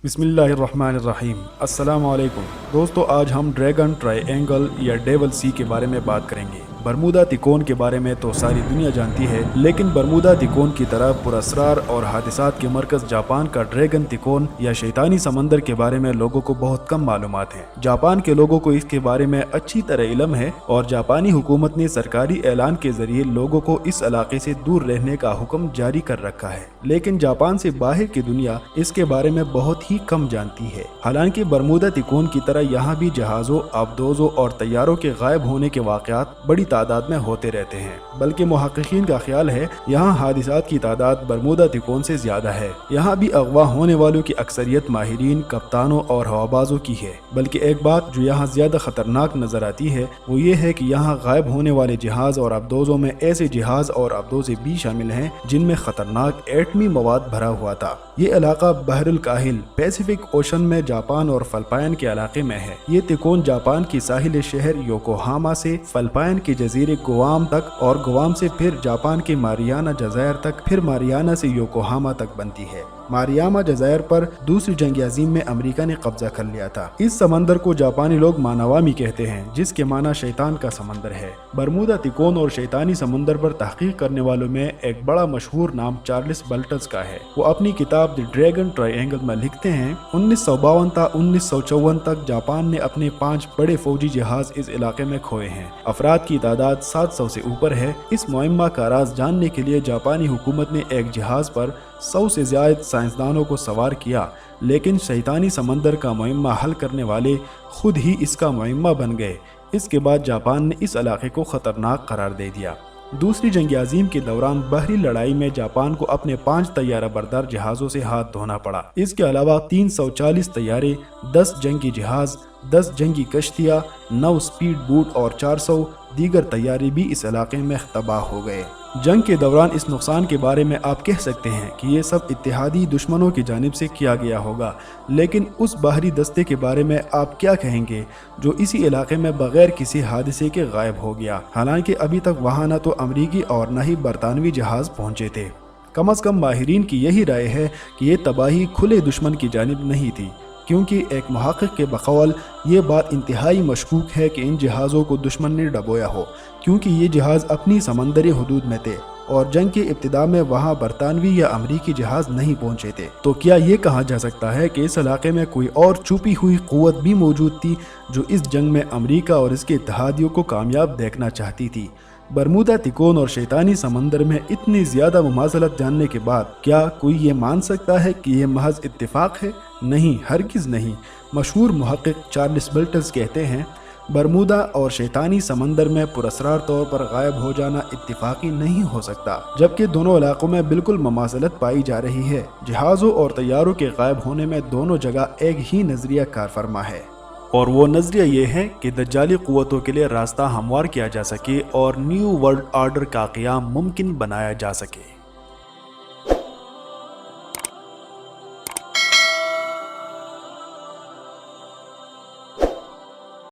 बिस्मिल्लाहिर्रहमानिर्रहीम। अस्सलाम वालेकुम दोस्तों, आज हम ड्रैगन ट्रायंगल या डेवल सी के बारे में बात करेंगे। बरमूदा तिकोन के बारे में तो सारी दुनिया जानती है, लेकिन बरमूदा तिकोन की तरह पुरअसरार और हादिसात के मरकज जापान का ड्रैगन तिकोन या शैतानी समंदर के बारे में लोगों को बहुत कम मालूमात है। जापान के लोगों को इसके बारे में अच्छी तरह इल्म है और जापानी हुकूमत ने सरकारी ऐलान के जरिए लोगों को इस इलाके से दूर रहने का हुक्म जारी कर रखा है, लेकिन जापान से बाहर की दुनिया इसके बारे में बहुत ही कम जानती है। हालांकि बरमूदा तिकोन की तरह यहाँ भी जहाज़ों, आबदोजों और तैयारों के गायब होने के वाक़यात बड़ी तादाद में होते रहते हैं, बल्कि मुहक्किकीन का ख्याल है यहाँ हादिसात की तादाद बरमूदा तिकोन से ज्यादा है। यहाँ भी अगवा होने वालों की अक्सरियत माहिरीन, कप्तानों और हवाबाजों की है। बल्कि एक बात जो यहाँ ज्यादा खतरनाक नजर आती है वो ये है कि यहाँ गायब होने वाले जहाज और आबदोजों में ऐसे जहाज और आबदोजे भी शामिल हैं जिनमें खतरनाक एटमी मवाद भरा हुआ था। ये इलाका बहरुल काहिल पैसिफिक ओशन में जापान और फिलिपाइन के इलाके में है। ये तिकोन जापान की साहिल शहर योकोहामा से फिलिपाइन के जजीरे गुआम तक और गुआम से फिर जापान के मारियाना जज़ायर तक, फिर मारियाना से योकोहामा तक बनती है। मारियामा जज़ायर पर दूसरी जंग अज़ीम में अमेरिका ने कब्जा कर लिया था। इस समंदर को जापानी लोग मानावामी कहते हैं, जिसके माना शैतान का समंदर है। बरमूदा तिकोन और शैतानी समंदर पर तहकीक करने वालों में एक बड़ा मशहूर नाम चार्ल्स बल्टस का है। वो अपनी किताब द ड्रैगन ट्रायंगल में लिखते हैं, 1952 था 1954 तक जापान ने अपने 5 बड़े फौजी जहाज इस इलाके में खोए हैं। अफराद की तादाद 700 से ऊपर है। इस मुहिम्मा का राज जानने के लिए जापानी हुकूमत ने एक जहाज पर 100 से ज्यादा साइंसदानों को सवार किया, लेकिन शैतानी समंदर का मुहिम्मा हल करने वाले खुद ही इसका मुहिम्मा बन गए। इसके बाद जापान ने इस इलाके को खतरनाक करार दे दिया। दूसरी जंग अज़ीम के दौरान बहरी लड़ाई में जापान को अपने 5 तैयारा बरदार जहाज़ों से हाथ धोना पड़ा। इसके अलावा 340 तैयारे, 10 जंगी जहाज, 10 जंगी कश्तियाँ, 9 स्पीड बोट और 400 दीगर तैयारे भी इस इलाके में तबाह हो गए। जंग के दौरान इस नुकसान के बारे में आप कह सकते हैं कि ये सब इत्तेहादी दुश्मनों की जानिब से किया गया होगा, लेकिन उस बाहरी दस्ते के बारे में आप क्या कहेंगे जो इसी इलाके में बगैर किसी हादसे के गायब हो गया। हालांकि अभी तक वहाँ न तो अमरीकी और न ही बरतानवी जहाज पहुँचे थे। कम अज़ कम माहिरीन की यही राय है कि ये तबाही खुले दुश्मन की जानिब नहीं थी, क्योंकि एक मुहक्किक के बकौल ये बात इंतहाई मशकूक है कि इन जहाज़ों को दुश्मन ने डबोया हो, क्योंकि ये जहाज़ अपनी समंदरी हदूद में थे और जंग के इब्तिदा में वहाँ बरतानवी या अमरीकी जहाज़ नहीं पहुँचे थे। तो क्या ये कहा जा सकता है कि इस इलाके में कोई और छुपी हुई क़ुव्वत भी मौजूद थी जो इस जंग में अमरीका और इसके इत्तेहादियों को कामयाब देखना चाहती थी? बरमूदा तिकोन और शैतानी समंदर में इतनी ज़्यादा मुमासलत जानने के बाद क्या कोई ये मान सकता है कि ये महज इत्तेफाक है? नहीं, हरगिज़ नहीं। मशहूर मुहक्किक चार्ल्स बल्टस कहते हैं, बरमूदा और शैतानी समंदर में पुरअसरार तौर पर गायब हो जाना इत्तेफाकी नहीं हो सकता, जबकि दोनों इलाकों में बिल्कुल मुमासलत पाई जा रही है। जहाज़ों और तैयारों के गायब होने में दोनों जगह एक ही नज़रिया कारफरमा है, और वो नज़रिया ये है कि दज्जाली क़ुव्वतों के लिए रास्ता हमवार किया जा सके और न्यू वर्ल्ड ऑर्डर का क़याम मुमकिन बनाया जा सके।